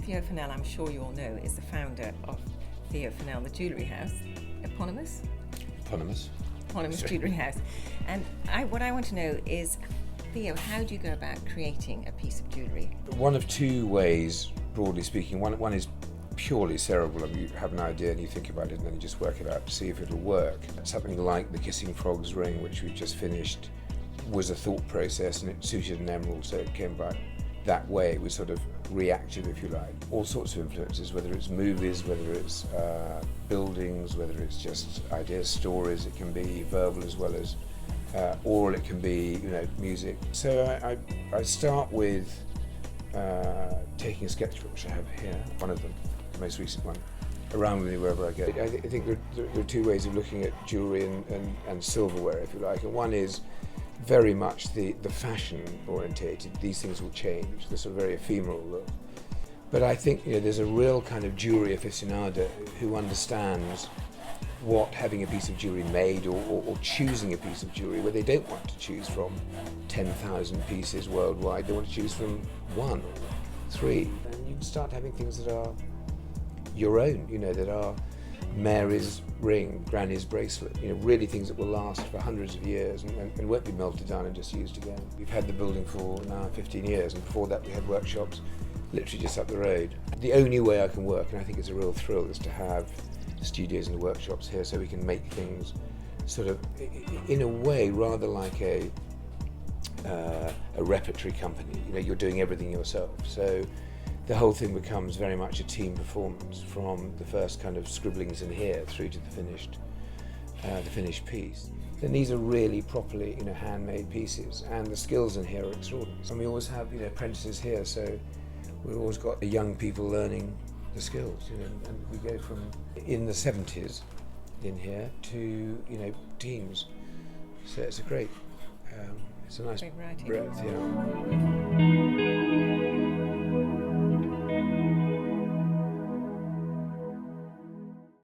Theo Fennell, I'm sure you all know, is the founder of Theo Fennell, the jewellery house. Eponymous jewellery house. And what I want to know is, Theo, how do you go about creating a piece of jewellery? One of two ways, broadly speaking. One is purely cerebral. You have an idea and you think about it and then you just work it out to see if it'll work. Something like the Kissing Frog's ring, which we've just finished, was a thought process and it suited an emerald, so it came about that way. It was sort of reactive, if you like. All sorts of influences, whether it's movies, whether it's buildings, whether it's just ideas, stories. It can be verbal as well as oral. It can be, music. So I start with taking a sketchbook, which I have here, one of them, the most recent one, around with me wherever I go. I think there are two ways of looking at jewellery and silverware, if you like. And one is very much the fashion orientated. These things will change, the sort of very ephemeral look. But I think there's a real kind of jewellery aficionado who understands what having a piece of jewellery made or choosing a piece of jewellery, where they don't want to choose from 10,000 pieces worldwide, they want to choose from one or three. And you can start having things that are your own, that are Mary's ring, Granny's bracelet, really things that will last for hundreds of years and won't be melted down and just used again. We've had the building for now 15 years, and before that we had workshops literally just up the road. The only way I can work, and I think it's a real thrill, is to have the studios and the workshops here so we can make things sort of, in a way, rather like a repertory company. You're doing everything yourself. So the whole thing becomes very much a team performance, from the first kind of scribblings in here through to the finished piece. Then these are really properly, handmade pieces, and the skills in here are extraordinary. And we always have, apprentices here, so we've always got the young people learning the skills, and we go from in the 70s in here to, teens. So it's a great, it's a nice breadth, yeah.